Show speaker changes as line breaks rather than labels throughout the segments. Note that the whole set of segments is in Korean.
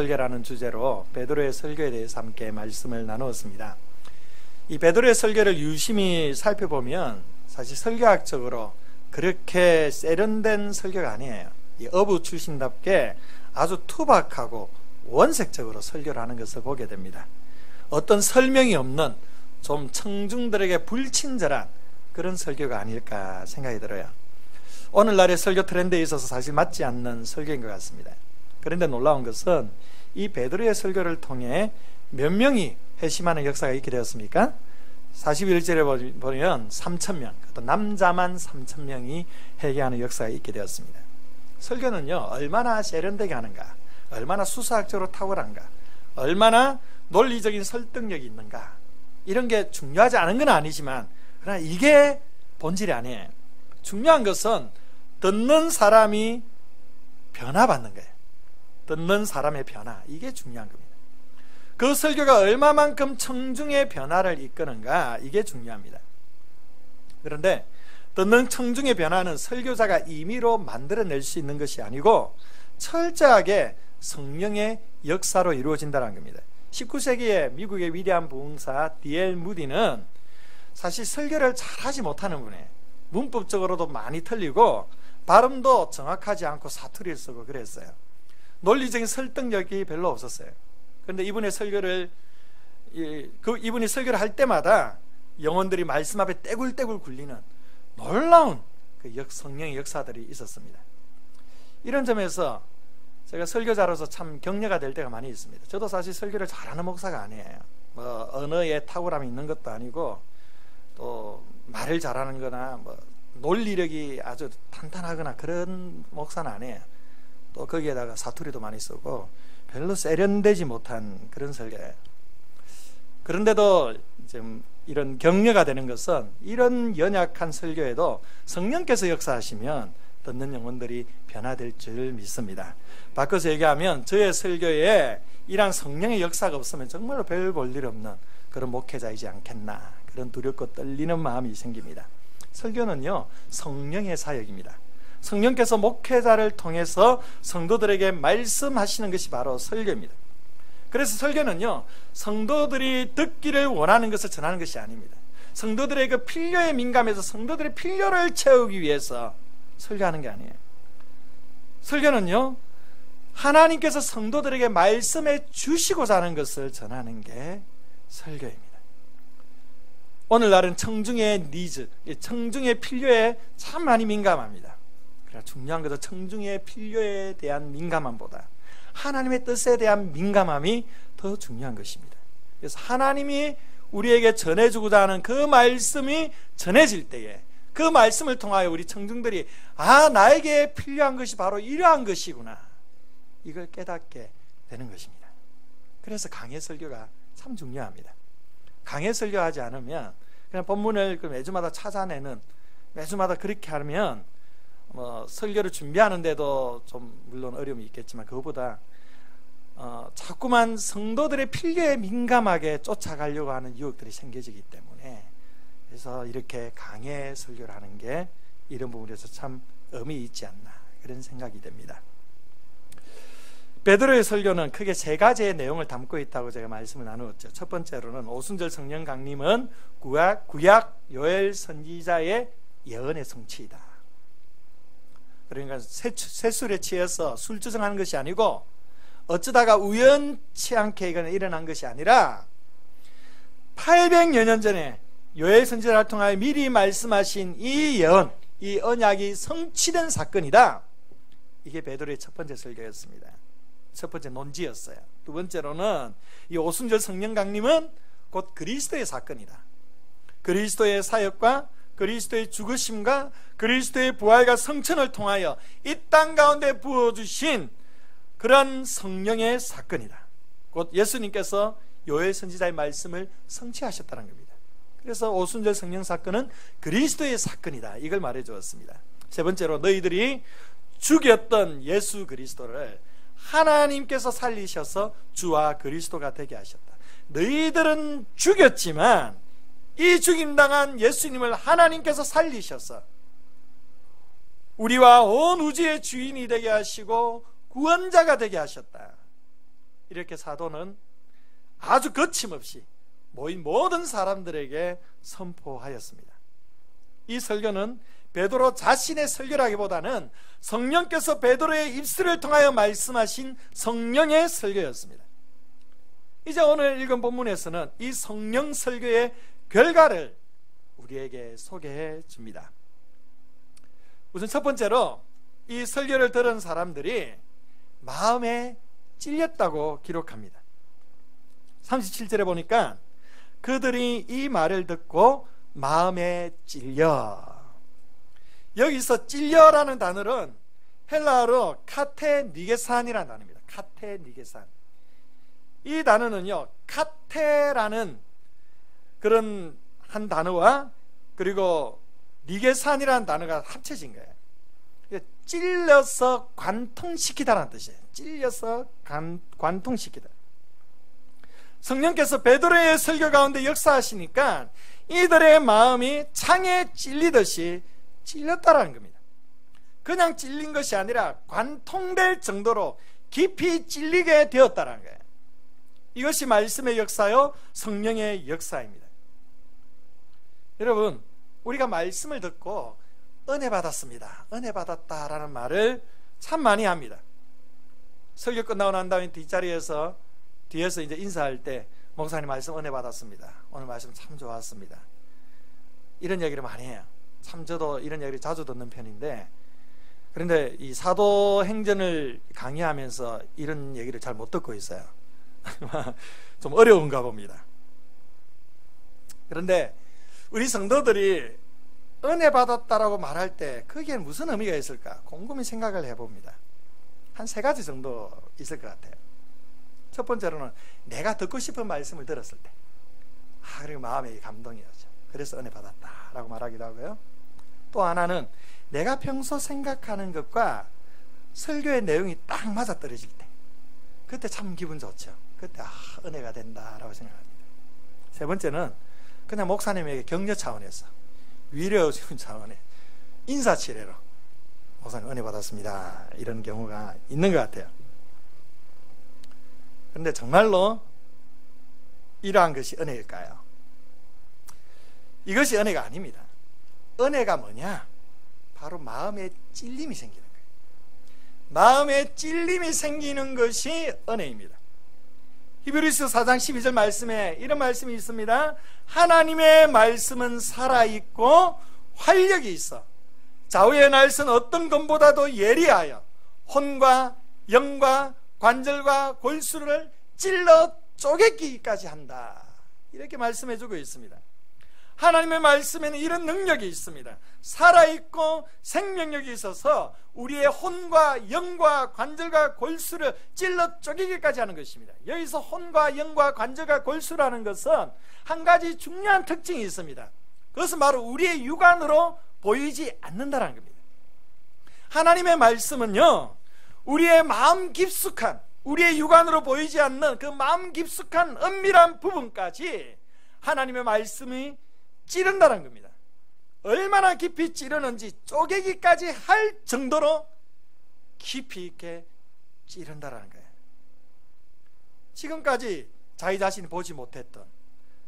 설교라는 주제로 베드로의 설교에 대해서 함께 말씀을 나누었습니다. 이 베드로의 설교를 유심히 살펴보면 사실 설교학적으로 그렇게 세련된 설교가 아니에요. 이 어부 출신답게 아주 투박하고 원색적으로 설교를 하는 것을 보게 됩니다. 어떤 설명이 없는 좀 청중들에게 불친절한 그런 설교가 아닐까 생각이 들어요. 오늘날의 설교 트렌드에 있어서 사실 맞지 않는 설교인 것 같습니다. 그런데 놀라운 것은 이 베드로의 설교를 통해 몇 명이 회심하는 역사가 있게 되었습니까? 41절에 보면 3,000명, 또 남자만 3,000명이 회개하는 역사가 있게 되었습니다. 설교는요, 얼마나 세련되게 하는가, 얼마나 수사학적으로 탁월한가, 얼마나 논리적인 설득력이 있는가, 이런 게 중요하지 않은 건 아니지만 그러나 이게 본질이 아니에요. 중요한 것은 듣는 사람이 변화받는 거예요. 듣는 사람의 변화, 이게 중요한 겁니다. 그 설교가 얼마만큼 청중의 변화를 이끄는가, 이게 중요합니다. 그런데 듣는 청중의 변화는 설교자가 임의로 만들어낼 수 있는 것이 아니고 철저하게 성령의 역사로 이루어진다는 겁니다. 19세기에 미국의 위대한 부흥사 D.L. 무디는 사실 설교를 잘하지 못하는 분이에요. 문법적으로도 많이 틀리고 발음도 정확하지 않고 사투리를 쓰고 그랬어요. 논리적인 설득력이 별로 없었어요. 그런데 이분의 설교를 이분이 설교를 할 때마다 영혼들이 말씀 앞에 떼굴떼굴 굴리는 놀라운 그 성령의 역사들이 있었습니다. 이런 점에서 제가 설교자로서 참 격려가 될 때가 많이 있습니다. 저도 사실 설교를 잘하는 목사가 아니에요. 뭐 언어에 탁월함이 있는 것도 아니고 또 말을 잘하는 거나 뭐 논리력이 아주 탄탄하거나 그런 목사는 아니에요. 또 거기에다가 사투리도 많이 쓰고 별로 세련되지 못한 그런 설교예요. 그런데도 좀 이런 격려가 되는 것은 이런 연약한 설교에도 성령께서 역사하시면 듣는 영혼들이 변화될 줄 믿습니다. 바꿔서 얘기하면 저의 설교에 이러한 성령의 역사가 없으면 정말로 별 볼 일 없는 그런 목회자이지 않겠나, 그런 두렵고 떨리는 마음이 생깁니다. 설교는요, 성령의 사역입니다. 성령께서 목회자를 통해서 성도들에게 말씀하시는 것이 바로 설교입니다. 그래서 설교는요, 성도들이 듣기를 원하는 것을 전하는 것이 아닙니다. 성도들의 그 필요에 민감해서 성도들의 필요를 채우기 위해서 설교하는 게 아니에요. 설교는요, 하나님께서 성도들에게 말씀해 주시고자 하는 것을 전하는 게 설교입니다. 오늘날은 청중의 니즈, 청중의 필요에 참 많이 민감합니다. 그러나 중요한 것은 청중의 필요에 대한 민감함보다 하나님의 뜻에 대한 민감함이 더 중요한 것입니다. 그래서 하나님이 우리에게 전해주고자 하는 그 말씀이 전해질 때에 그 말씀을 통하여 우리 청중들이 나에게 필요한 것이 바로 이러한 것이구나, 이걸 깨닫게 되는 것입니다. 그래서 강해 설교가 참 중요합니다. 강해 설교하지 않으면 그냥 본문을 매주마다 찾아내는, 매주마다 그렇게 하면 설교를 준비하는데도 좀 물론 어려움이 있겠지만 그것보다 자꾸만 성도들의 필요에 민감하게 쫓아가려고 하는 유혹들이 생겨지기 때문에, 그래서 이렇게 강해 설교를 하는 게 이런 부분에서 참 의미 있지 않나, 그런 생각이 됩니다. 베드로의 설교는 크게 세 가지의 내용을 담고 있다고 제가 말씀을 나누었죠. 첫 번째로는 오순절 성령 강림은 구약 요엘 선지자의 예언의 성취이다. 그러니까 새술에 취해서 술주정하는 것이 아니고 어쩌다가 우연치 않게 이건 일어난 것이 아니라 800여 년 전에 요엘 선지자를 통하여 미리 말씀하신 이 예언, 이 언약이 성취된 사건이다. 이게 베드로의 첫 번째 설교였습니다. 첫 번째 논지였어요. 두 번째로는 이 오순절 성령 강림은 곧 그리스도의 사건이다. 그리스도의 사역과 그리스도의 죽으심과 그리스도의 부활과 성천을 통하여 이 땅 가운데 부어주신 그런 성령의 사건이다. 곧 예수님께서 요엘 선지자의 말씀을 성취하셨다는 겁니다. 그래서 오순절 성령 사건은 그리스도의 사건이다, 이걸 말해 주었습니다. 세 번째로 너희들이 죽였던 예수 그리스도를 하나님께서 살리셔서 주와 그리스도가 되게 하셨다. 너희들은 죽였지만 이 죽임당한 예수님을 하나님께서 살리셔서 우리와 온 우주의 주인이 되게 하시고 구원자가 되게 하셨다. 이렇게 사도는 아주 거침없이 모인 모든 사람들에게 선포하였습니다. 이 설교는 베드로 자신의 설교라기보다는 성령께서 베드로의 입술을 통하여 말씀하신 성령의 설교였습니다. 이제 오늘 읽은 본문에서는 이 성령 설교의 결과를 우리에게 소개해 줍니다. 우선 첫 번째로 이 설교를 들은 사람들이 마음에 찔렸다고 기록합니다. 37절에 보니까 그들이 이 말을 듣고 마음에 찔려. 여기서 찔려라는 단어는 헬라어로 카테니게산이라는 단어입니다. 카테니게산. 이 단어는요, 카테라는 그런 한 단어와 그리고 니게산이라는 단어가 합쳐진 거예요. 찔려서 관통시키다라는 뜻이에요. 찔려서 관통시키다. 성령께서 베드로의 설교 가운데 역사하시니까 이들의 마음이 창에 찔리듯이 찔렸다라는 겁니다. 그냥 찔린 것이 아니라 관통될 정도로 깊이 찔리게 되었다라는 거예요. 이것이 말씀의 역사요, 성령의 역사입니다. 여러분, 우리가 말씀을 듣고 은혜 받았습니다, 은혜 받았다라는 말을 참 많이 합니다. 설교 끝나고 난 다음에 뒤에서 이제 인사할 때 목사님 말씀 은혜 받았습니다, 오늘 말씀 참 좋았습니다, 이런 얘기를 많이 해요. 참 저도 이런 얘기를 자주 듣는 편인데, 그런데 이 사도행전을 강의하면서 이런 얘기를 잘 못 듣고 있어요. 좀 어려운가 봅니다. 그런데 우리 성도들이 은혜 받았다라고 말할 때 거기에 무슨 의미가 있을까 곰곰이 생각을 해봅니다. 한 3가지 정도 있을 것 같아요. 첫 번째로는 내가 듣고 싶은 말씀을 들었을 때, 그리고 마음에 감동이었죠. 그래서 은혜 받았다라고 말하기도 하고요. 또 하나는 내가 평소 생각하는 것과 설교의 내용이 딱 맞아떨어질 때, 그때 참 기분 좋죠. 그때 은혜가 된다라고 생각합니다. 세 번째는 그냥 목사님에게 격려 차원에서, 위로 주는 차원에 인사치레로 목사님 은혜 받았습니다, 이런 경우가 있는 것 같아요. 그런데 정말로 이러한 것이 은혜일까요? 이것이 은혜가 아닙니다. 은혜가 뭐냐? 바로 마음에 찔림이 생기는 거예요. 마음에 찔림이 생기는 것이 은혜입니다. 히브리서 4장 12절 말씀에 이런 말씀이 있습니다. 하나님의 말씀은 살아있고 활력이 있어 좌우의 날선 어떤 것보다도 예리하여 혼과 영과 관절과 골수를 찔러 쪼개기까지 한다, 이렇게 말씀해주고 있습니다. 하나님의 말씀에는 이런 능력이 있습니다. 살아있고 생명력이 있어서 우리의 혼과 영과 관절과 골수를 찔러 쪼개기까지 하는 것입니다. 여기서 혼과 영과 관절과 골수라는 것은 한 가지 중요한 특징이 있습니다. 그것은 바로 우리의 육안으로 보이지 않는다는 겁니다. 하나님의 말씀은요, 우리의 마음 깊숙한, 우리의 육안으로 보이지 않는 그 마음 깊숙한 은밀한 부분까지 하나님의 말씀이 찌른다는 겁니다. 얼마나 깊이 찌르는지 쪼개기까지 할 정도로 깊이 있게 찌른다는 거예요. 지금까지 자기 자신이 보지 못했던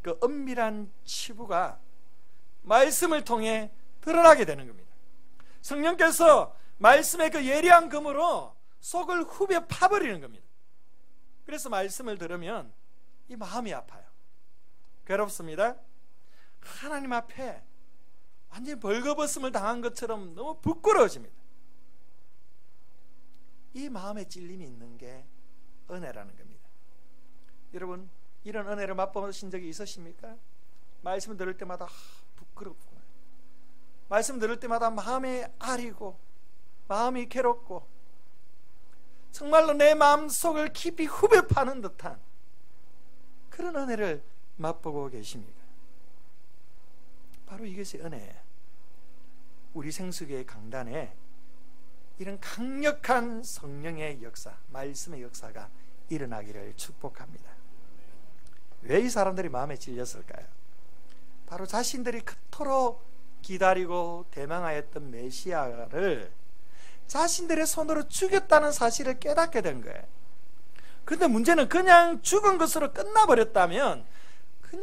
그 은밀한 치부가 말씀을 통해 드러나게 되는 겁니다. 성령께서 말씀의 그 예리한 검으로 속을 후벼 파버리는 겁니다. 그래서 말씀을 들으면 이 마음이 아파요. 괴롭습니다. 하나님 앞에 완전히 벌거벗음을 당한 것처럼 너무 부끄러워집니다. 이 마음에 찔림이 있는 게 은혜라는 겁니다. 여러분, 이런 은혜를 맛보신 적이 있으십니까? 말씀 들을 때마다 부끄럽구나, 말씀 들을 때마다 마음이 아리고 마음이 괴롭고 정말로 내 마음속을 깊이 후벼 파는 듯한 그런 은혜를 맛보고 계십니까? 바로 이것이 은혜예요. 우리 생수교회 강단에 이런 강력한 성령의 역사, 말씀의 역사가 일어나기를 축복합니다. 왜 이 사람들이 마음에 찔렸을까요? 바로 자신들이 그토록 기다리고 대망하였던 메시아를 자신들의 손으로 죽였다는 사실을 깨닫게 된 거예요. 그런데 문제는 그냥 죽은 것으로 끝나버렸다면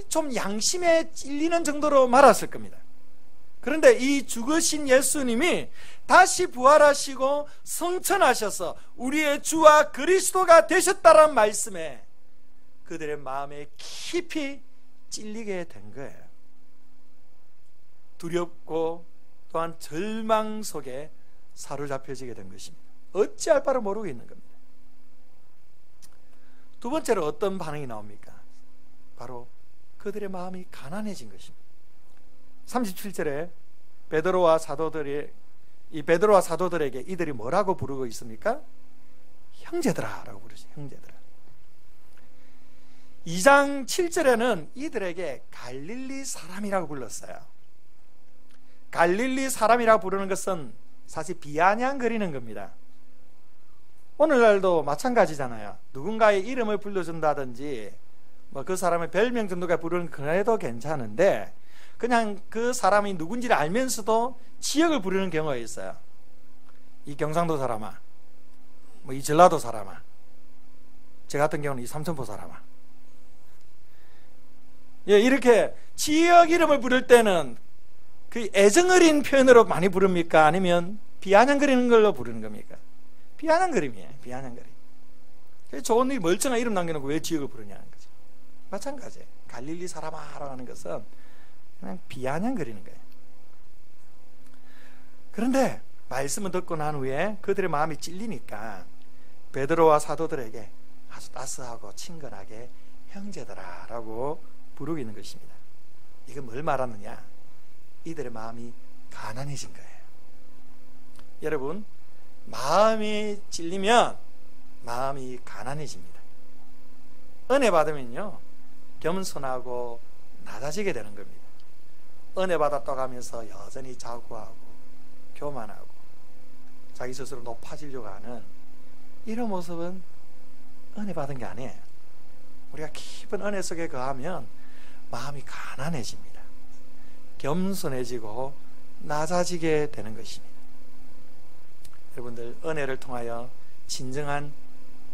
좀 양심에 찔리는 정도로 말았을 겁니다. 그런데 이 죽으신 예수님이 다시 부활하시고 성천하셔서 우리의 주와 그리스도가 되셨다는 말씀에 그들의 마음에 깊이 찔리게 된 거예요. 두렵고 또한 절망 속에 사로잡혀지게 된 것입니다. 어찌할 바를 모르고 있는 겁니다. 두 번째로 어떤 반응이 나옵니까? 바로 그들의 마음이 가난해진 것입니다. 37절에 베드로와 사도들에게 이들이 뭐라고 부르고 있습니까? 형제들아 라고 부르죠. 형제들아. 2장 7절에는 이들에게 갈릴리 사람이라고 불렀어요. 갈릴리 사람이라고 부르는 것은 사실 비아냥거리는 겁니다. 오늘날도 마찬가지잖아요. 누군가의 이름을 불러준다든지 그 사람의 별명 정도가 부르는 그래도 괜찮은데 그냥 그 사람이 누군지를 알면서도 지역을 부르는 경우가 있어요. 이 경상도 사람아, 이 전라도 사람아, 저 같은 경우는 이 삼천포 사람아. 이렇게 지역 이름을 부를 때는 그 애정어린 표현으로 많이 부릅니까? 아니면 비아냥거리는 걸로 부르는 겁니까? 비아냥거림이에요. 비아냥거림. 좋은 일 멀쩡한 이름 남겨놓고 왜 지역을 부르냐는 거죠. 마찬가지예요. 갈릴리 사람아라고 하는 것은 그냥 비아냥거리는 거예요. 그런데 말씀을 듣고 난 후에 그들의 마음이 찔리니까 베드로와 사도들에게 아주 따스하고 친근하게 형제들아 라고 부르고 있는 것입니다. 이건 뭘 말하느냐? 이들의 마음이 가난해진 거예요. 여러분, 마음이 찔리면 마음이 가난해집니다. 은혜 받으면요 겸손하고 낮아지게 되는 겁니다. 은혜 받았다고 하면서 여전히 자구하고 교만하고 자기 스스로 높아지려고 하는 이런 모습은 은혜 받은 게 아니에요. 우리가 깊은 은혜 속에 거하면 마음이 가난해집니다. 겸손해지고 낮아지게 되는 것입니다. 여러분들, 은혜를 통하여 진정한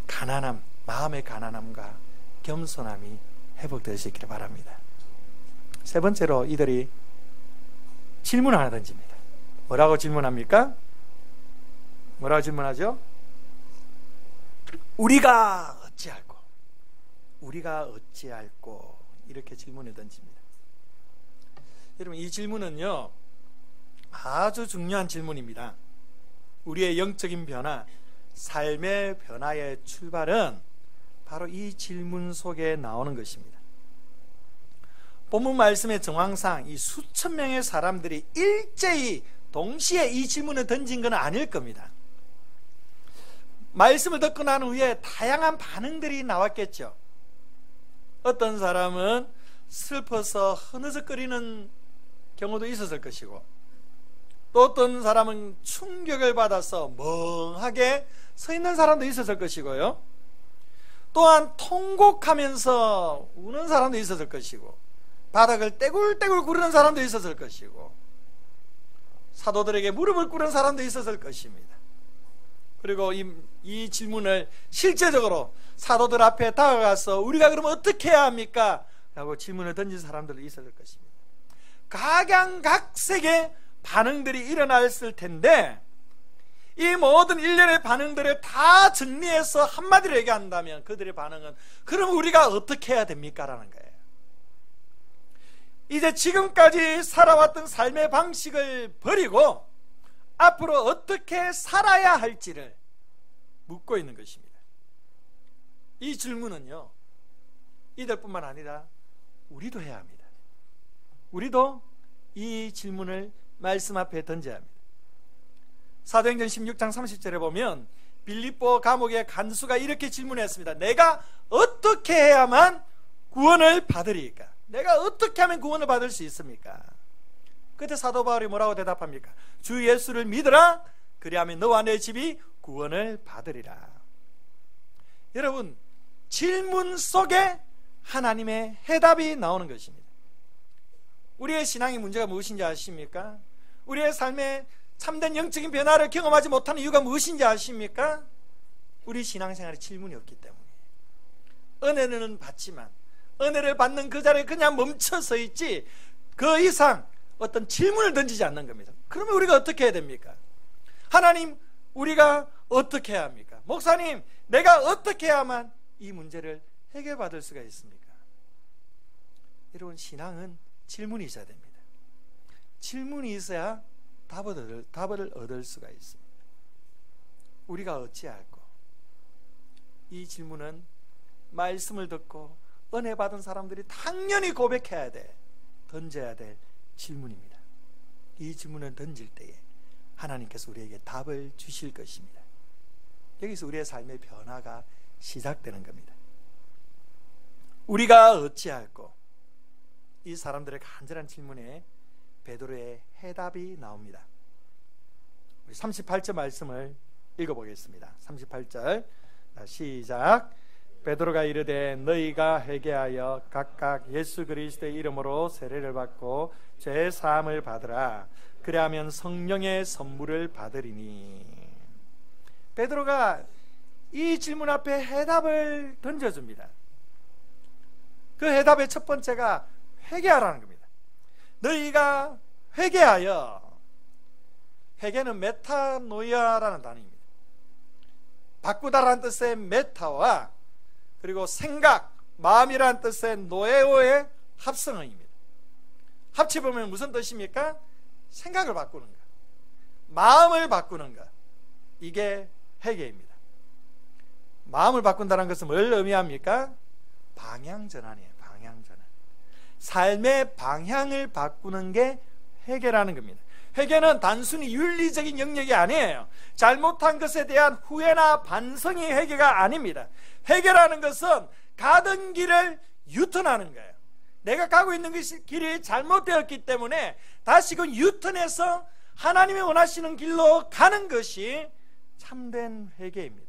가난함, 마음의 가난함과 겸손함이 회복될 수 있기를 바랍니다. 세 번째로 이들이 질문을 하나 던집니다. 뭐라고 질문합니까? 뭐라고 질문하죠? 우리가 어찌할꼬? 우리가 어찌할꼬? 이렇게 질문을 던집니다. 여러분, 이 질문은요 아주 중요한 질문입니다. 우리의 영적인 변화, 삶의 변화의 출발은 바로 이 질문 속에 나오는 것입니다. 본문 말씀의 정황상 이 수천 명의 사람들이 일제히 동시에 이 질문을 던진 건 아닐 겁니다. 말씀을 듣고 난 후에 다양한 반응들이 나왔겠죠. 어떤 사람은 슬퍼서 흐느적거리는 경우도 있었을 것이고, 또 어떤 사람은 충격을 받아서 멍하게 서 있는 사람도 있었을 것이고요, 또한 통곡하면서 우는 사람도 있었을 것이고, 바닥을 떼굴떼굴 구르는 사람도 있었을 것이고, 사도들에게 무릎을 꿇은 사람도 있었을 것입니다. 그리고 이 질문을 실제적으로 사도들 앞에 다가가서 우리가 그러면 어떻게 해야 합니까? 라고 질문을 던진 사람들도 있었을 것입니다. 각양각색의 반응들이 일어났을 텐데, 이 모든 일련의 반응들을 다 정리해서 한마디로 얘기한다면 그들의 반응은 그럼 우리가 어떻게 해야 됩니까? 라는 거예요. 이제 지금까지 살아왔던 삶의 방식을 버리고 앞으로 어떻게 살아야 할지를 묻고 있는 것입니다. 이 질문은요 이들뿐만 아니라 우리도 해야 합니다. 우리도 이 질문을 말씀 앞에 던져야 합니다. 사도행전 16장 30절에 보면 빌립보 감옥의 간수가 이렇게 질문했습니다. 내가 어떻게 해야만 구원을 받으리까? 내가 어떻게 하면 구원을 받을 수 있습니까? 그때 사도 바울이 뭐라고 대답합니까? 주 예수를 믿으라. 그리하면 너와 내 집이 구원을 받으리라. 여러분, 질문 속에 하나님의 해답이 나오는 것입니다. 우리의 신앙의 문제가 무엇인지 아십니까? 우리의 삶에 참된 영적인 변화를 경험하지 못하는 이유가 무엇인지 아십니까? 우리 신앙생활에 질문이 없기 때문이에요. 은혜는 받지만 은혜를 받는 그 자리에 그냥 멈춰서 있지 그 이상 어떤 질문을 던지지 않는 겁니다. 그러면 우리가 어떻게 해야 됩니까? 하나님, 우리가 어떻게 해야 합니까? 목사님, 내가 어떻게 해야만 이 문제를 해결받을 수가 있습니까? 여러분, 신앙은 질문이 있어야 됩니다. 질문이 있어야 답을 얻을 수가 있습니다. 우리가 어찌할꼬? 이 질문은 말씀을 듣고 은혜 받은 사람들이 당연히 고백해야 돼, 던져야 될 질문입니다. 이 질문을 던질 때에 하나님께서 우리에게 답을 주실 것입니다. 여기서 우리의 삶의 변화가 시작되는 겁니다. 우리가 어찌할꼬? 이 사람들의 간절한 질문에 베드로의 해답이 나옵니다. 우리 38절 말씀을 읽어보겠습니다. 38절 시작. 베드로가 이르되 너희가 회개하여 각각 예수 그리스도의 이름으로 세례를 받고 죄 사함을 받으라. 그리하면 성령의 선물을 받으리니. 베드로가 이 질문 앞에 해답을 던져줍니다. 그 해답의 첫 번째가 회개하라는 겁니다. 너희가 회개하여, 회개는 메타노이아라는 단어입니다. 바꾸다라는 뜻의 메타와 그리고 생각, 마음이라는 뜻의 노에오의 합성어입니다. 합쳐보면 무슨 뜻입니까? 생각을 바꾸는 것, 마음을 바꾸는 것, 이게 회개입니다. 마음을 바꾼다는 것은 뭘 의미합니까? 방향전환이에요. 방향전환. 삶의 방향을 바꾸는 게 회개라는 겁니다. 회개는 단순히 윤리적인 영역이 아니에요. 잘못한 것에 대한 후회나 반성이 회개가 아닙니다. 회개라는 것은 가던 길을 유턴하는 거예요. 내가 가고 있는 길이 잘못되었기 때문에 다시금 유턴해서 하나님이 원하시는 길로 가는 것이 참된 회개입니다.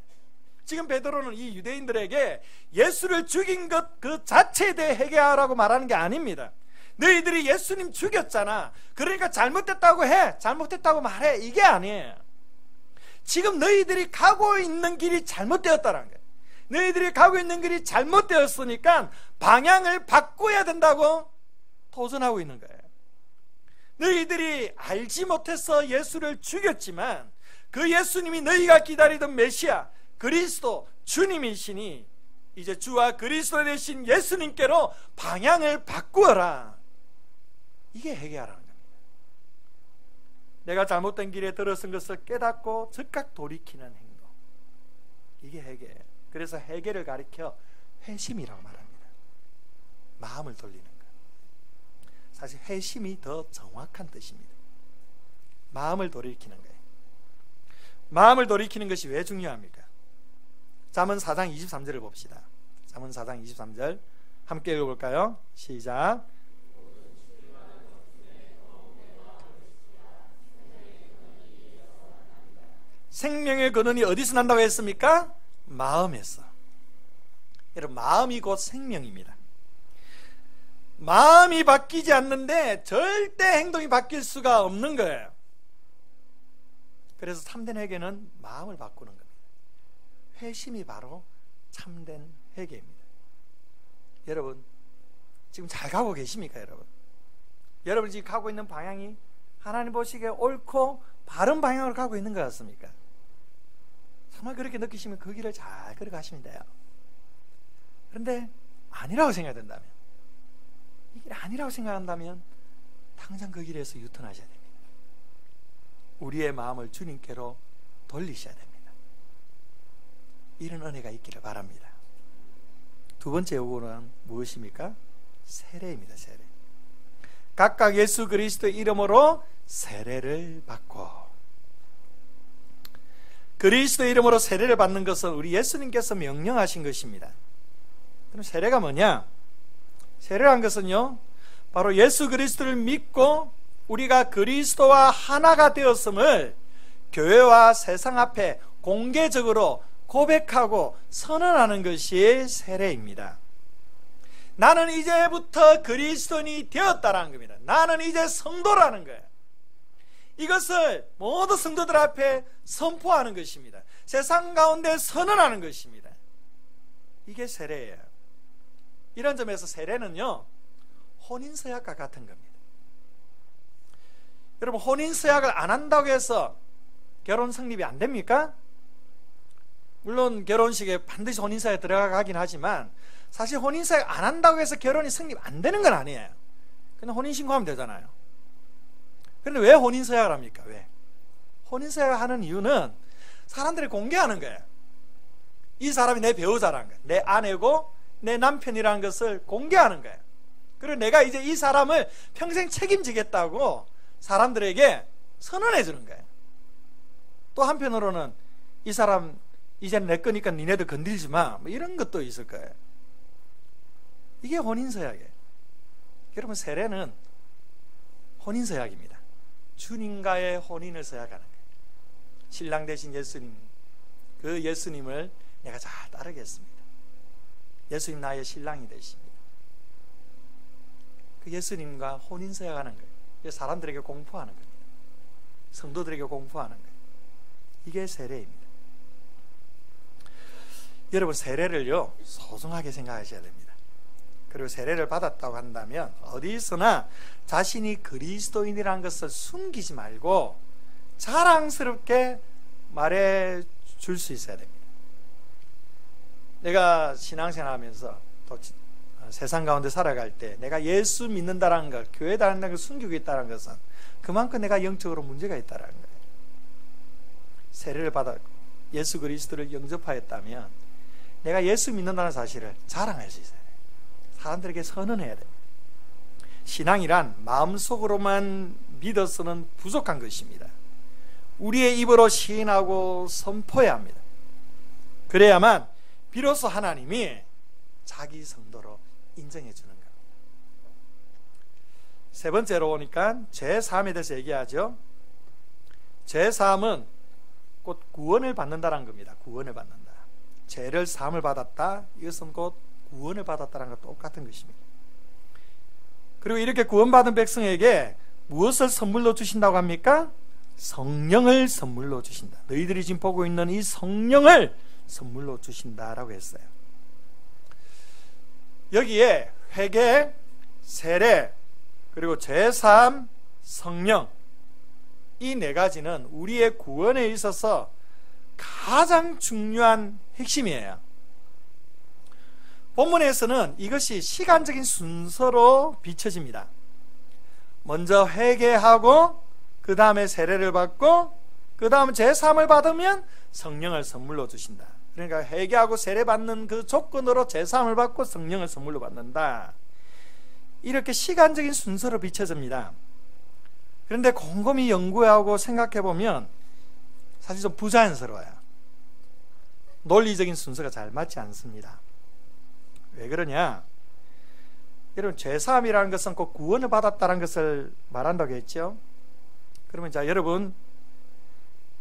지금 베드로는 이 유대인들에게 예수를 죽인 것 그 자체에 대해 회개하라고 말하는 게 아닙니다. 너희들이 예수님 죽였잖아, 그러니까 잘못됐다고 해, 잘못됐다고 말해, 이게 아니에요. 지금 너희들이 가고 있는 길이 잘못되었다는 거예요. 너희들이 가고 있는 길이 잘못되었으니까 방향을 바꿔야 된다고 도전하고 있는 거예요. 너희들이 알지 못해서 예수를 죽였지만 그 예수님이 너희가 기다리던 메시아 그리스도 주님이시니 이제 주와 그리스도 되신 예수님께로 방향을 바꾸어라. 이게 회개하라는 겁니다. 내가 잘못된 길에 들어선 것을 깨닫고 즉각 돌이키는 행동, 이게 회개예요. 그래서 회개를 가리켜 회심이라고 말합니다. 마음을 돌리는 것. 사실 회심이 더 정확한 뜻입니다. 마음을 돌이키는 거예요. 마음을 돌이키는 것이 왜 중요합니까? 잠언 4장 23절을 봅시다. 잠언 4장 23절 함께 읽어볼까요? 시작. 생명의 근원이 어디서 난다고 했습니까? 마음에서. 여러분, 마음이 곧 생명입니다. 마음이 바뀌지 않는데 절대 행동이 바뀔 수가 없는 거예요. 그래서 참된 회개는 마음을 바꾸는 겁니다. 회심이 바로 참된 회개입니다. 여러분, 지금 잘 가고 계십니까? 여러분 지금 가고 있는 방향이 하나님 보시기에 옳고 바른 방향으로 가고 있는 것 같습니까? 정말 그렇게 느끼시면 그 길을 잘 걸어가시면 돼요. 그런데 아니라고 생각된다면, 이 길이 아니라고 생각한다면 당장 그 길에서 유턴하셔야 됩니다. 우리의 마음을 주님께로 돌리셔야 됩니다. 이런 은혜가 있기를 바랍니다. 두 번째 요구는 무엇입니까? 세례입니다. 세례. 각각 예수 그리스도의 이름으로 세례를 받고. 그리스도의 이름으로 세례를 받는 것은 우리 예수님께서 명령하신 것입니다. 그럼 세례가 뭐냐? 세례란 것은요, 바로 예수 그리스도를 믿고 우리가 그리스도와 하나가 되었음을 교회와 세상 앞에 공개적으로 고백하고 선언하는 것이 세례입니다. 나는 이제부터 그리스도인이 되었다라는 겁니다. 나는 이제 성도라는 거예요. 이것을 모든 성도들 앞에 선포하는 것입니다. 세상 가운데 선언하는 것입니다. 이게 세례예요. 이런 점에서 세례는요, 혼인서약과 같은 겁니다. 여러분, 혼인서약을 안 한다고 해서 결혼 성립이 안 됩니까? 물론 결혼식에 반드시 혼인서약에 들어가긴 하지만 사실 혼인서약 안 한다고 해서 결혼이 성립 안 되는 건 아니에요. 그냥 혼인신고하면 되잖아요. 그런데 왜 혼인서약을 합니까? 왜? 혼인서약을 하는 이유는 사람들이 공개하는 거예요. 이 사람이 내 배우자라는 거예요. 내 아내고 내 남편이라는 것을 공개하는 거예요. 그리고 내가 이제 이 사람을 평생 책임지겠다고 사람들에게 선언해 주는 거예요. 또 한편으로는 이 사람 이제는 내 거니까 니네들 건들지 마, 뭐 이런 것도 있을 거예요. 이게 혼인서약이에요. 여러분, 세례는 혼인서약입니다. 주님과의 혼인을 서약하는 거예요. 신랑 되신 예수님, 그 예수님을 내가 잘 따르겠습니다. 예수님 나의 신랑이 되십니다. 그 예수님과 혼인서약하는 거예요. 사람들에게 공포하는 겁니다. 성도들에게 공포하는 거예요. 이게 세례입니다. 여러분, 세례를요, 소중하게 생각하셔야 됩니다. 그리고 세례를 받았다고 한다면 어디서나 자신이 그리스도인이라는 것을 숨기지 말고 자랑스럽게 말해 줄 수 있어야 됩니다. 내가 신앙생활 하면서 또 세상 가운데 살아갈 때 내가 예수 믿는다는 것, 교회 다닌다는 걸 숨기고 있다는 것은 그만큼 내가 영적으로 문제가 있다는 거예요. 세례를 받았고 예수 그리스도를 영접하였다면 내가 예수 믿는다는 사실을 자랑할 수 있어요. 사람들에게 선언해야 됩니다. 신앙이란 마음속으로만 믿어서는 부족한 것입니다. 우리의 입으로 시인하고 선포해야 합니다. 그래야만 비로소 하나님이 자기 성도로 인정해 주는 겁니다. 세 번째로 오니까 제3에 대해서 얘기하죠. 제3은 곧 구원을 받는다는 겁니다. 구원을 받는다. 죄를 사함을 받았다. 이것은 곧 구원을 받았다는 것과 똑같은 것입니다. 그리고 이렇게 구원받은 백성에게 무엇을 선물로 주신다고 합니까? 성령을 선물로 주신다. 너희들이 지금 보고 있는 이 성령을 선물로 주신다라고 했어요. 여기에 회개, 세례, 그리고 제사함, 성령, 이 네 가지는 우리의 구원에 있어서 가장 중요한 핵심이에요. 본문에서는 이것이 시간적인 순서로 비춰집니다. 먼저 회개하고 그 다음에 세례를 받고 그 다음 제사함을 받으면 성령을 선물로 주신다. 그러니까 회개하고 세례 받는 그 조건으로 제사함을 받고 성령을 선물로 받는다. 이렇게 시간적인 순서로 비춰집니다. 그런데 곰곰이 연구하고 생각해보면 사실 좀 부자연스러워요. 논리적인 순서가 잘 맞지 않습니다. 왜 그러냐? 여러분, 죄사함이라는 것은 꼭 구원을 받았다는 것을 말한다고 했죠. 그러면 자, 여러분,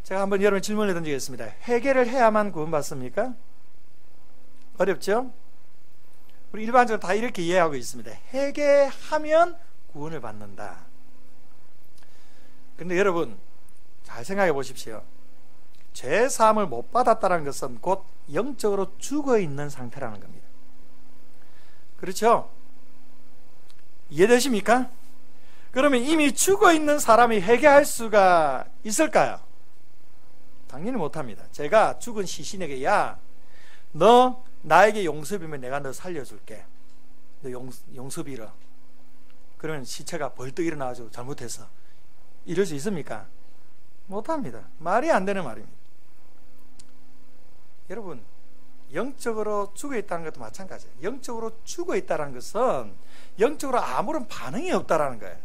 제가 한번 여러분 질문을 던지겠습니다. 회개를 해야만 구원받습니까? 어렵죠? 우리 일반적으로 다 이렇게 이해하고 있습니다. 회개하면 구원을 받는다. 근데 여러분, 잘 생각해 보십시오. 죄사함을 못 받았다는 것은 곧 영적으로 죽어 있는 상태라는 겁니다. 그렇죠? 이해되십니까? 그러면 이미 죽어 있는 사람이 회개할 수가 있을까요? 당연히 못합니다. 제가 죽은 시신에게, 야, 너 나에게 용서 빌면 내가 너 살려줄게. 너 용서 빌어. 그러면 시체가 벌떡 일어나가지고 잘못해서 이럴 수 있습니까? 못합니다. 말이 안 되는 말입니다. 여러분, 영적으로 죽어 있다는 것도 마찬가지예요. 영적으로 죽어 있다는 것은 영적으로 아무런 반응이 없다는 거예요.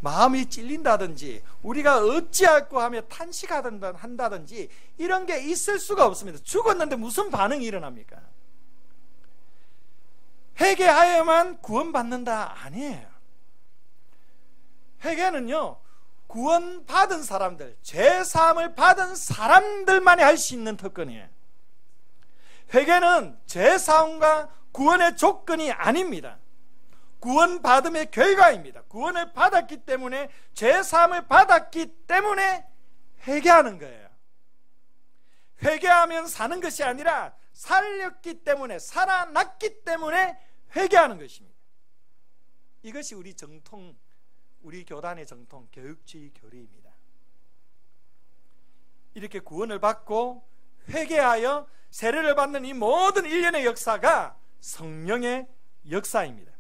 마음이 찔린다든지 우리가 어찌할꼬 하며 탄식한다든지 이런 게 있을 수가 없습니다. 죽었는데 무슨 반응이 일어납니까? 회개하여만 구원받는다? 아니에요. 회개는요, 구원받은 사람들, 죄사함을 받은 사람들만이 할 수 있는 특권이에요. 회개는 죄사함과 구원의 조건이 아닙니다. 구원받음의 결과입니다. 구원을 받았기 때문에, 죄사함을 받았기 때문에 회개하는 거예요. 회개하면 사는 것이 아니라 살렸기 때문에, 살아났기 때문에 회개하는 것입니다. 이것이 우리 정통, 우리 교단의 정통 교육주의 교리입니다. 이렇게 구원을 받고 회개하여 세례를 받는 이 모든 일련의 역사가 성령의 역사입니다.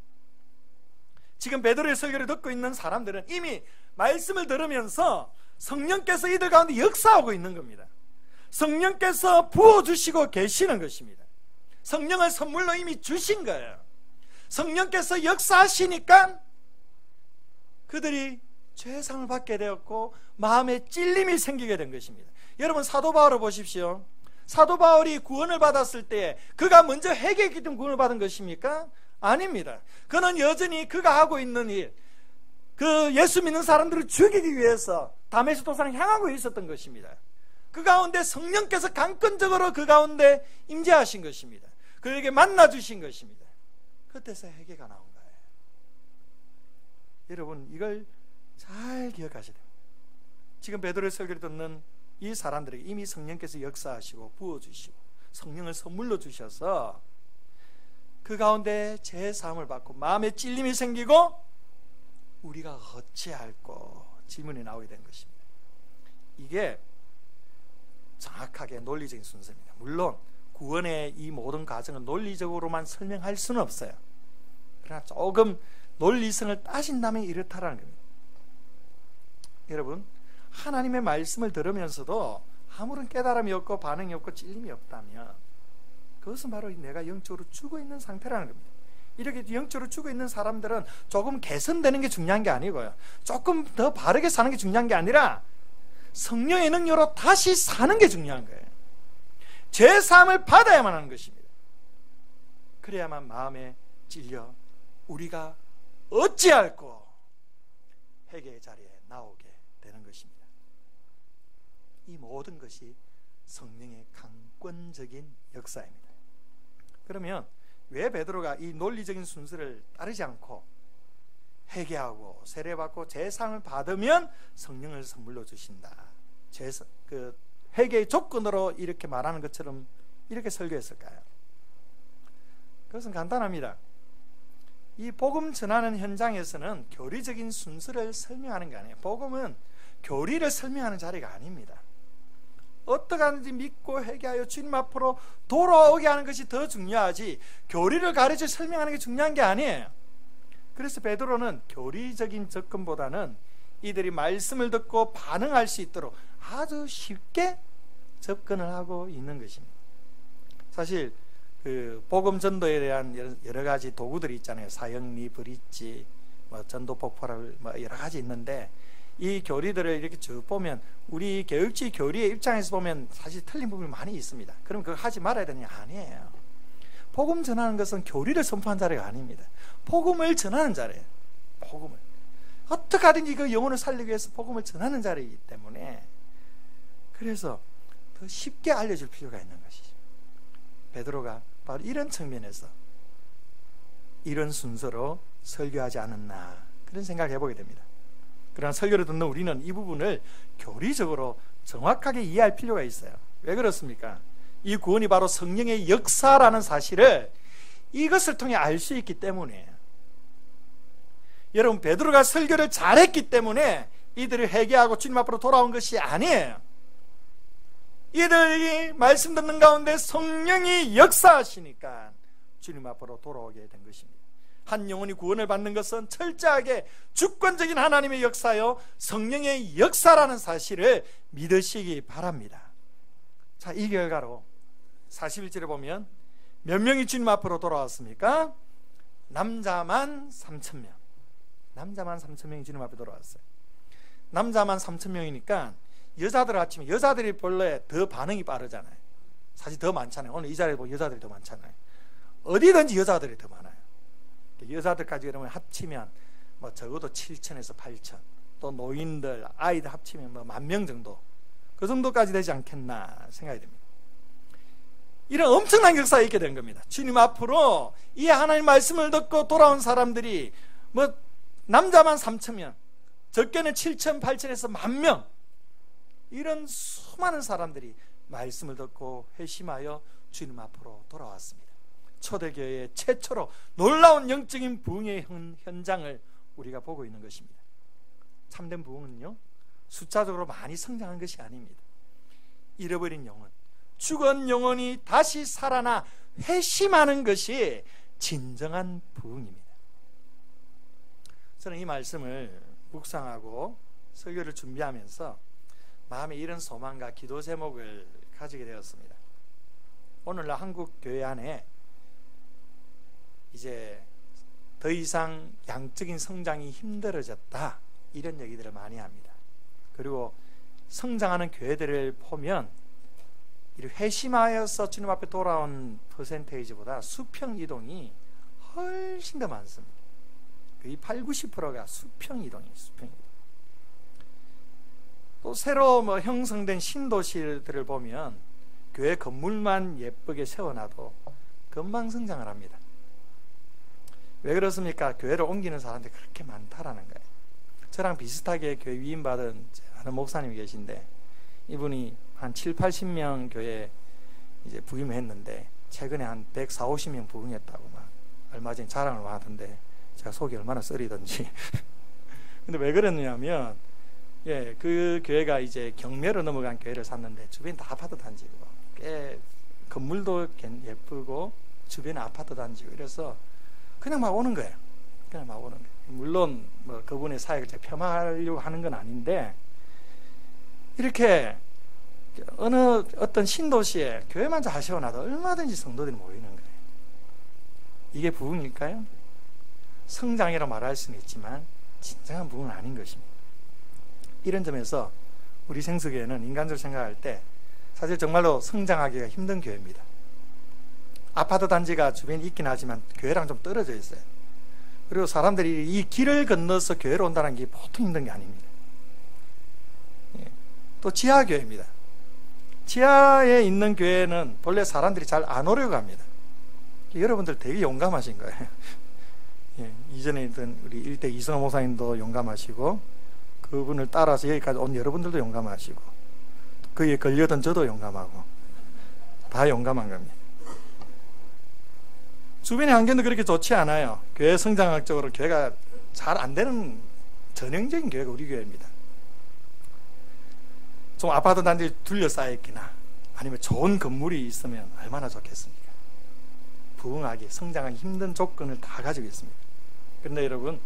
지금 베드로의 설교를 듣고 있는 사람들은 이미 말씀을 들으면서 성령께서 이들 가운데 역사하고 있는 겁니다. 성령께서 부어주시고 계시는 것입니다. 성령을 선물로 이미 주신 거예요. 성령께서 역사하시니까 그들이 죄상을 받게 되었고 마음에 찔림이 생기게 된 것입니다. 여러분, 사도 바울을 보십시오. 사도 바울이 구원을 받았을 때 그가 먼저 회개했기 때문에 구원을 받은 것입니까? 아닙니다. 그는 여전히 그가 하고 있는 일, 그 예수 믿는 사람들을 죽이기 위해서 다메섹 도상을 향하고 있었던 것입니다. 그 가운데 성령께서 강권적으로 그 가운데 임재하신 것입니다. 그에게 만나주신 것입니다. 그때서 회개가 나온 거예요. 여러분, 이걸 잘 기억하셔야 됩니다. 지금 베드로의 설교를 듣는 이 사람들에게 이미 성령께서 역사하시고 부어주시고 성령을 선물로 주셔서 그 가운데 죄사함을 받고 마음에 찔림이 생기고 우리가 어찌할꼬 질문이 나오게 된 것입니다. 이게 정확하게 논리적인 순서입니다. 물론 구원의 이 모든 과정을 논리적으로만 설명할 수는 없어요. 그러나 조금 논리성을 따진다면 이렇다라는 겁니다. 여러분, 하나님의 말씀을 들으면서도 아무런 깨달음이 없고 반응이 없고 찔림이 없다면 그것은 바로 내가 영적으로 죽어 있는 상태라는 겁니다. 이렇게 영적으로 죽어 있는 사람들은 조금 개선되는 게 중요한 게 아니고요, 조금 더 바르게 사는 게 중요한 게 아니라 성령의 능력으로 다시 사는 게 중요한 거예요. 죄사함을 받아야만 하는 것입니다. 그래야만 마음에 찔려 우리가 어찌할꼬 회개의 자리에 나오게 되는 것입니다. 이 모든 것이 성령의 강권적인 역사입니다. 그러면 왜 베드로가 이 논리적인 순서를 따르지 않고 회개하고 세례받고 제상을 받으면 성령을 선물로 주신다, 회개의 조건으로 이렇게 말하는 것처럼 이렇게 설교했을까요? 그것은 간단합니다. 이 복음 전하는 현장에서는 교리적인 순서를 설명하는 게 아니에요. 복음은 교리를 설명하는 자리가 아닙니다. 어떻게 하는지 믿고 회개하여 주님 앞으로 돌아오게 하는 것이 더 중요하지 교리를 가르쳐 설명하는 게 중요한 게 아니에요. 그래서 베드로는 교리적인 접근보다는 이들이 말씀을 듣고 반응할 수 있도록 아주 쉽게 접근을 하고 있는 것입니다. 사실 그 복음 전도에 대한 여러 가지 도구들이 있잖아요. 사형리, 브릿지, 전도 폭포를 여러 가지 있는데 이 교리들을 이렇게 쭉 보면 우리 교육지 교리의 입장에서 보면 사실 틀린 부분이 많이 있습니다. 그럼 그거 하지 말아야 되느냐? 아니에요. 복음 전하는 것은 교리를 선포한 자리가 아닙니다. 복음을 전하는 자리예요. 복음을 어떻게 하든지 그 영혼을 살리기 위해서 복음을 전하는 자리이기 때문에 그래서 더 쉽게 알려줄 필요가 있는 것이죠. 베드로가 바로 이런 측면에서 이런 순서로 설교하지 않았나 그런 생각을 해보게 됩니다. 그러나 설교를 듣는 우리는 이 부분을 교리적으로 정확하게 이해할 필요가 있어요. 왜 그렇습니까? 이 구원이 바로 성령의 역사라는 사실을 이것을 통해 알 수 있기 때문이에요. 여러분, 베드로가 설교를 잘했기 때문에 이들이 회개하고 주님 앞으로 돌아온 것이 아니에요. 이들이 말씀 듣는 가운데 성령이 역사하시니까 주님 앞으로 돌아오게 된 것입니다. 한 영혼이 구원을 받는 것은 철저하게 주권적인 하나님의 역사요 성령의 역사라는 사실을 믿으시기 바랍니다. 자, 이 결과로 41절에 보면 몇 명이 주님 앞으로 돌아왔습니까? 남자만 3,000명. 남자만 3,000명이 주님 앞에 돌아왔어요. 남자만 3,000명이니까 여자들 아침에 여자들이 본래 더 반응이 빠르잖아요. 사실 더 많잖아요. 오늘 이 자리에 보면 여자들이 더 많잖아요. 어디든지 여자들이 더 많아요. 여자들까지 그러면 합치면 적어도 7,000에서 8,000, 또 노인들, 아이들 합치면 10,000명 정도, 그 정도까지 되지 않겠나 생각이 됩니다. 이런 엄청난 역사가 있게 된 겁니다. 주님 앞으로 이 하나님 말씀을 듣고 돌아온 사람들이 남자만 3,000명, 적게는 7,000, 8,000에서 10,000, 이런 수많은 사람들이 말씀을 듣고 회심하여 주님 앞으로 돌아왔습니다. 초대교회의 최초로 놀라운 영적인 부흥의 현장을 우리가 보고 있는 것입니다. 참된 부흥은요, 숫자적으로 많이 성장한 것이 아닙니다. 잃어버린 영혼, 죽은 영혼이 다시 살아나 회심하는 것이 진정한 부흥입니다. 저는 이 말씀을 묵상하고 설교를 준비하면서 마음에 이런 소망과 기도 제목을 가지게 되었습니다. 오늘날 한국 교회 안에 이제 더 이상 양적인 성장이 힘들어졌다, 이런 얘기들을 많이 합니다. 그리고 성장하는 교회들을 보면 회심하여서 주님 앞에 돌아온 퍼센테이지보다 수평 이동이 훨씬 더 많습니다. 거의 80~90%가 수평 이동이에요. 수평 이동. 또 새로 형성된 신도시들을 보면 교회 건물만 예쁘게 세워놔도 금방 성장을 합니다. 왜 그렇습니까? 교회를 옮기는 사람들이 그렇게 많다라는 거예요. 저랑 비슷하게 교회 위임받은 아는 목사님이 계신데, 이분이 한 70~80명 교회 이제 부임했는데 최근에 한 140~50명 부흥했다고 막 얼마 전에 자랑을 하던데, 제가 속이 얼마나 썰이던지. 근데 왜 그랬냐면, 그 교회가 이제 경매로 넘어간 교회를 샀는데 주변 다 아파트 단지고, 꽤 건물도 예쁘고 주변에 아파트 단지고, 이래서 그냥 막 오는 거예요. 그냥 막 오는 거예요. 물론 그분의 사역을 제가 폄하하려고 하는 건 아닌데, 이렇게 어떤 신도시에 교회만 잘 세워놔도 얼마든지 성도들이 모이는 거예요. 이게 부흥일까요? 성장이라고 말할 수는 있지만 진정한 부흥은 아닌 것입니다. 이런 점에서 우리 생수교회는 인간적으로 생각할 때 사실 정말로 성장하기가 힘든 교회입니다. 아파트 단지가 주변에 있긴 하지만 교회랑 좀 떨어져 있어요. 그리고 사람들이 이 길을 건너서 교회로 온다는 게 보통 힘든 게 아닙니다. 또 지하교회입니다. 지하에 있는 교회는 본래 사람들이 잘 안 오려고 합니다. 여러분들 되게 용감하신 거예요. 이전에 있던 우리 일대 이승호 목사님도 용감하시고, 그분을 따라서 여기까지 온 여러분들도 용감하시고, 거기에 걸려던 저도 용감하고, 다 용감한 겁니다. 주변의 환경도 그렇게 좋지 않아요. 교회 성장학적으로 교회가 잘 안 되는 전형적인 교회가 우리 교회입니다. 좀 아파트 단지 둘러싸여 있기나 아니면 좋은 건물이 있으면 얼마나 좋겠습니까? 부흥하기, 성장하기 힘든 조건을 다 가지고 있습니다. 그런데 여러분,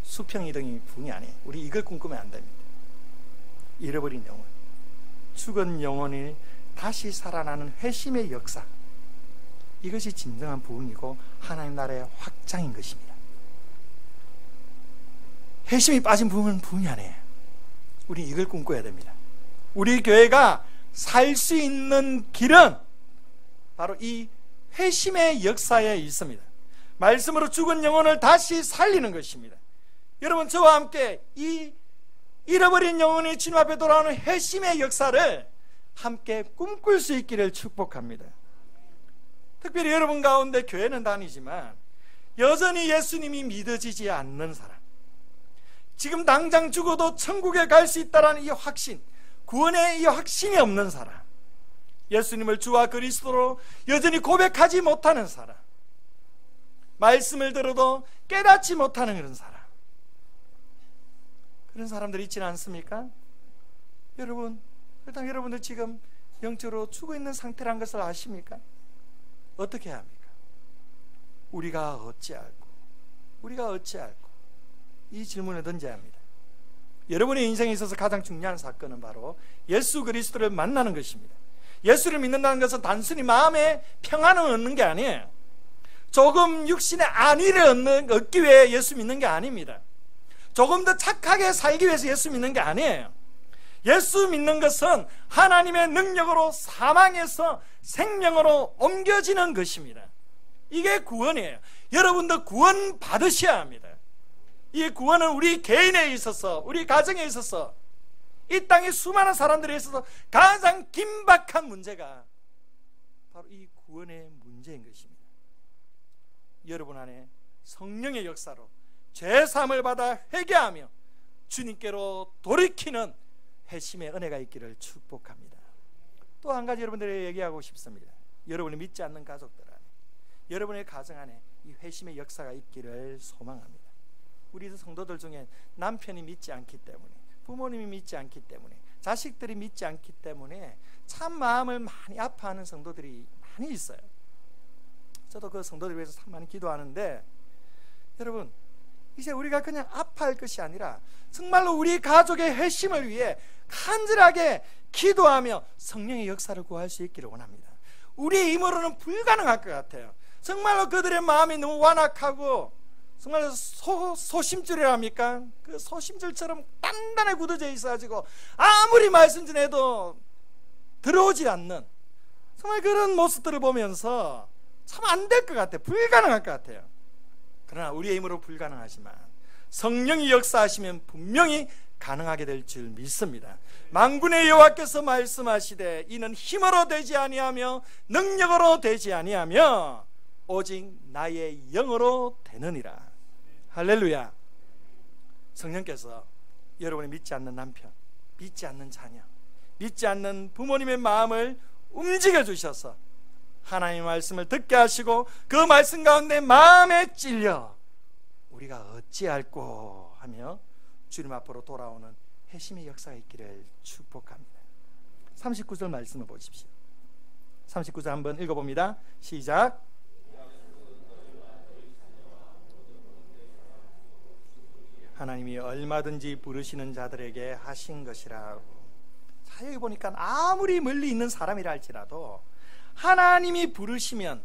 수평 이동이 부흥이 아니에요. 우리 이걸 꿈꾸면 안 됩니다. 잃어버린 영혼, 죽은 영혼이 다시 살아나는 회심의 역사, 이것이 진정한 부흥이고 하나님 나라의 확장인 것입니다. 회심이 빠진 부흥은 부흥이 아니에요. 우리 이걸 꿈꿔야 됩니다. 우리 교회가 살 수 있는 길은 바로 이 회심의 역사에 있습니다. 말씀으로 죽은 영혼을 다시 살리는 것입니다. 여러분, 저와 함께 이 잃어버린 영혼이 주님 앞에 돌아오는 회심의 역사를 함께 꿈꿀 수 있기를 축복합니다. 특별히 여러분 가운데 교회는 다니지만 여전히 예수님이 믿어지지 않는 사람, 지금 당장 죽어도 천국에 갈 수 있다는 이 확신, 구원의 이 확신이 없는 사람, 예수님을 주와 그리스도로 여전히 고백하지 못하는 사람, 말씀을 들어도 깨닫지 못하는 그런 사람, 그런 사람들이 있지는 않습니까? 여러분, 일단 여러분들 지금 영적으로 죽어 있는 상태라는 것을 아십니까? 어떻게 해야 합니까? 우리가 어찌할꼬? 이 질문을 던져야 합니다. 여러분의 인생에 있어서 가장 중요한 사건은 바로 예수 그리스도를 만나는 것입니다. 예수를 믿는다는 것은 단순히 마음의 평안을 얻는 게 아니에요. 조금 육신의 안위를 얻기 위해 예수 믿는 게 아닙니다. 조금 더 착하게 살기 위해서 예수 믿는 게 아니에요. 예수 믿는 것은 하나님의 능력으로 사망에서 생명으로 옮겨지는 것입니다. 이게 구원이에요. 여러분도 구원 받으셔야 합니다. 이 구원은 우리 개인에 있어서, 우리 가정에 있어서, 이 땅의 수많은 사람들에 있어서 가장 긴박한 문제가 바로 이 구원의 문제인 것입니다. 여러분 안에 성령의 역사로 죄사함을 받아 회개하며 주님께로 돌이키는 회심의 은혜가 있기를 축복합니다. 또 한 가지 여러분들에게 얘기하고 싶습니다. 여러분이 믿지 않는 가족들 안에, 여러분의 가정 안에 이 회심의 역사가 있기를 소망합니다. 우리 성도들 중에 남편이 믿지 않기 때문에, 부모님이 믿지 않기 때문에, 자식들이 믿지 않기 때문에 참 마음을 많이 아파하는 성도들이 많이 있어요. 저도 그 성도들 위해서 참 많이 기도하는데, 여러분, 이제 우리가 그냥 아파할 것이 아니라 정말로 우리 가족의 회심을 위해 간절하게 기도하며 성령의 역사를 구할 수 있기를 원합니다. 우리의 힘으로는 불가능할 것 같아요. 정말로 그들의 마음이 너무 완악하고 정말 소심줄이랍니까? 그 소심줄처럼 단단하게 굳어져 있어가지고 아무리 말씀 전해도 들어오지 않는 정말 그런 모습들을 보면서 참 안 될 것 같아요. 불가능할 것 같아요. 그러나 우리의 힘으로 불가능하지만 성령이 역사하시면 분명히 가능하게 될 줄 믿습니다. 만군의 여호와께서 말씀하시되 이는 힘으로 되지 아니하며 능력으로 되지 아니하며 오직 나의 영으로 되느니라. 할렐루야. 성령께서 여러분이 믿지 않는 남편, 믿지 않는 자녀, 믿지 않는 부모님의 마음을 움직여 주셔서 하나님의 말씀을 듣게 하시고 그 말씀 가운데 마음에 찔려 우리가 어찌할꼬 하며 주님 앞으로 돌아오는 회심의 역사가 있기를 축복합니다. 39절 말씀을 보십시오. 39절 한번 읽어봅니다. 시작. 하나님이 얼마든지 부르시는 자들에게 하신 것이라고. 자, 여기 보니까 아무리 멀리 있는 사람이라 할지라도 하나님이 부르시면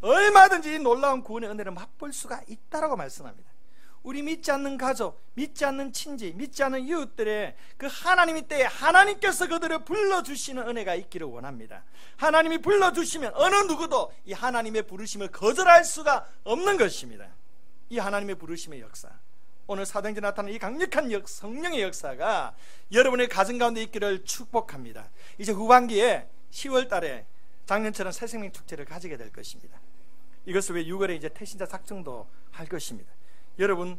얼마든지 놀라운 구원의 은혜를 맛볼 수가 있다라고 말씀합니다. 우리 믿지 않는 가족, 믿지 않는 친지, 믿지 않는 이웃들의 그 하나님의 때에 하나님께서 그들을 불러주시는 은혜가 있기를 원합니다. 하나님이 불러주시면 어느 누구도 이 하나님의 부르심을 거절할 수가 없는 것입니다. 이 하나님의 부르심의 역사, 오늘 사도행전에 나타난 이 강력한 성령의 역사가 여러분의 가정 가운데 있기를 축복합니다. 이제 후반기에 10월 달에 작년처럼 새생명 축제를 가지게 될 것입니다. 이것을 위해 6월에 이제 태신자 작정도 할 것입니다. 여러분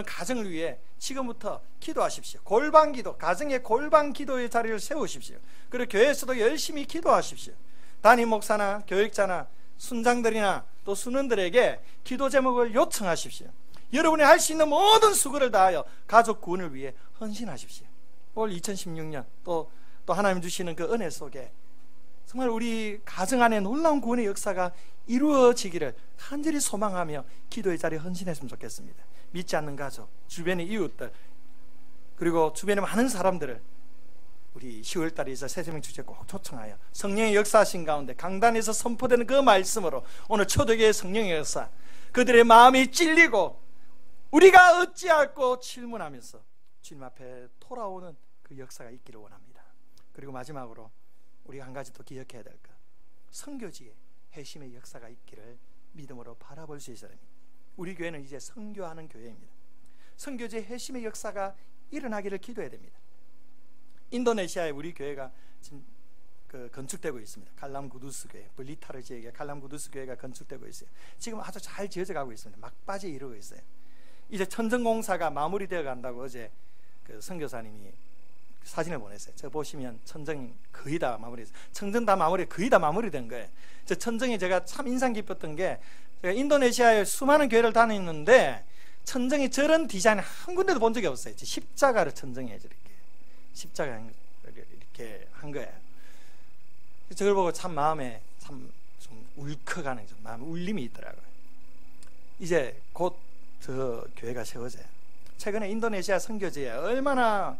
가정을 위해 지금부터 기도하십시오. 골방 기도, 가정의 골방 기도의 자리를 세우십시오. 그리고 교회에서도 열심히 기도하십시오. 담임 목사나 교육자나 순장들이나 또 순원들에게 기도 제목을 요청하십시오. 여러분이 할 수 있는 모든 수고를 다하여 가족 구원을 위해 헌신하십시오. 올 2016년 또 하나님 주시는 그 은혜 속에 정말 우리 가정 안에 놀라운 구원의 역사가 이루어지기를 간절히 소망하며 기도의 자리에 헌신했으면 좋겠습니다. 믿지 않는 가족, 주변의 이웃들, 그리고 주변의 많은 사람들을 우리 10월달에 있어 새생명 축제 꼭 초청하여 성령의 역사하신 가운데 강단에서 선포되는 그 말씀으로 오늘 초대교회의 성령의 역사, 그들의 마음이 찔리고 우리가 어찌할꼬 질문하면서 주님 앞에 돌아오는 그 역사가 있기를 원합니다. 그리고 마지막으로 우리가 한 가지 또 기억해야 될 것, 선교지에 회심의 역사가 있기를 믿음으로 바라볼 수 있어야 됩니다. 우리 교회는 이제 선교하는 교회입니다. 선교지에 회심의 역사가 일어나기를 기도해야 됩니다. 인도네시아에 우리 교회가 지금 건축되고 있습니다. 칼람구두스 교회, 블리타르 지역에 칼람구두스 교회가 건축되고 있어요. 지금 아주 잘 지어져 가고 있습니다. 막바지에 이르고 있어요. 이제 천정공사가 마무리되어 간다고 어제 그 선교사님이 사진을 보냈어요. 저 보시면 천정이 거의 다 마무리됐어요. 천정 다 거의 다 마무리된 거예요. 저 천정이 제가 참 인상 깊었던 게, 제가 인도네시아에 수많은 교회를 다녔는데 천정이 저런 디자인 한 군데도 본 적이 없어요. 십자가를 천정에 이렇게 십자가 이렇게 한 거예요. 저걸 보고 참 마음에 참 좀 울컥하는 좀 마음 울림이 있더라고요. 이제 곧 저 교회가 세워져요. 최근에 인도네시아 선교지에 얼마나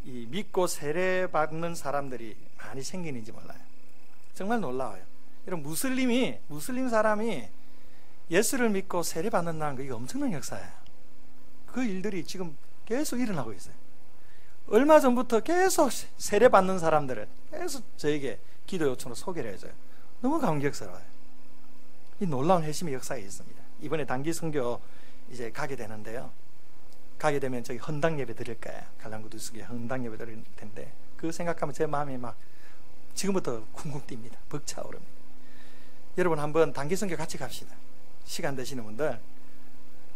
이 믿고 세례받는 사람들이 많이 생기는지 몰라요. 정말 놀라워요. 여러분, 무슬림 사람이 예수를 믿고 세례받는다는 거, 이거 엄청난 역사예요. 그 일들이 지금 계속 일어나고 있어요. 얼마 전부터 계속 세례받는 사람들을 계속 저에게 기도 요청으로 소개를 해줘요. 너무 감격스러워요. 이 놀라운 회심의 역사가 있습니다. 이번에 단기 선교 이제 가게 되는데요, 가게 되면 저기 헌당 예배 드릴 거예요. 칼람구두스교에 헌당 예배 드릴 텐데 그 생각하면 제 마음이 막 지금부터 쿵쿵 뜁니다. 벅차오릅니다. 여러분, 한번 단기 선교 같이 갑시다. 시간 되시는 분들,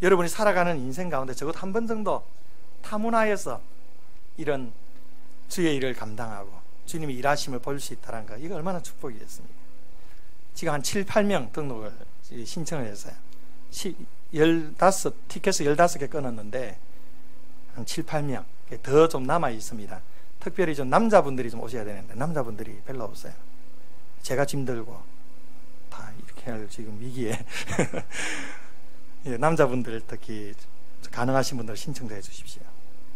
여러분이 살아가는 인생 가운데 적어도 한 번 정도 타문화에서 이런 주의 일을 감당하고 주님이 일하심을 볼 수 있다는 거, 이거 얼마나 축복이겠습니까? 지금 한 7, 8명 등록을 신청을 했어요. 15, 티켓을 15개 끊었는데 한 7, 8명 더 좀 남아 있습니다. 특별히 좀 남자분들이 좀 오셔야 되는데 남자분들이 별로 없어요. 제가 짐 들고 다 이렇게 할 지금 위기에 예, 남자분들 특히 가능하신 분들 신청도 해주십시오.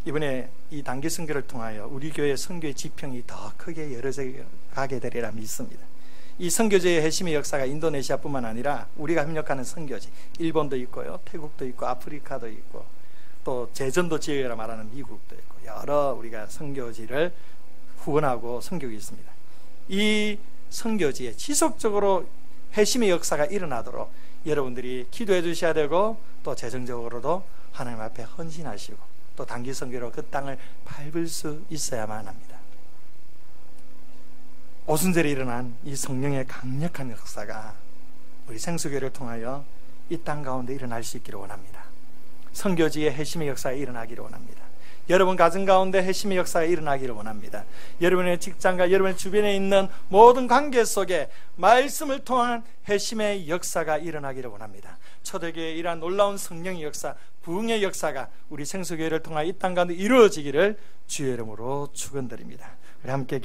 이번에 이 단기 선교를 통하여 우리 교회 선교의 지평이 더 크게 열어져 가게 되리라 믿습니다. 이 선교제의 핵심의 역사가 인도네시아뿐만 아니라 우리가 협력하는 선교지, 일본도 있고요, 태국도 있고, 아프리카도 있고, 또 제전도 지역이라 말하는 미국도 있고, 여러 우리가 선교지를 후원하고 선교가 있습니다. 이 선교지에 지속적으로 핵심의 역사가 일어나도록 여러분들이 기도해 주셔야 되고, 또 재정적으로도 하나님 앞에 헌신하시고, 또 단기 선교로 그 땅을 밟을 수 있어야만 합니다. 오순절에 일어난 이 성령의 강력한 역사가 우리 생수교회를 통하여 이 땅 가운데 일어날 수 있기를 원합니다. 선교지의 핵심의 역사가 일어나기를 원합니다. 여러분 가정 가운데 핵심의 역사가 일어나기를 원합니다. 여러분의 직장과 여러분의 주변에 있는 모든 관계 속에 말씀을 통한 핵심의 역사가 일어나기를 원합니다. 초대교회의 이러한 놀라운 성령의 역사, 부흥의 역사가 우리 생수교회를 통하여 이 땅 가운데 이루어지기를 주의 이름으로 축원드립니다. 우리 함께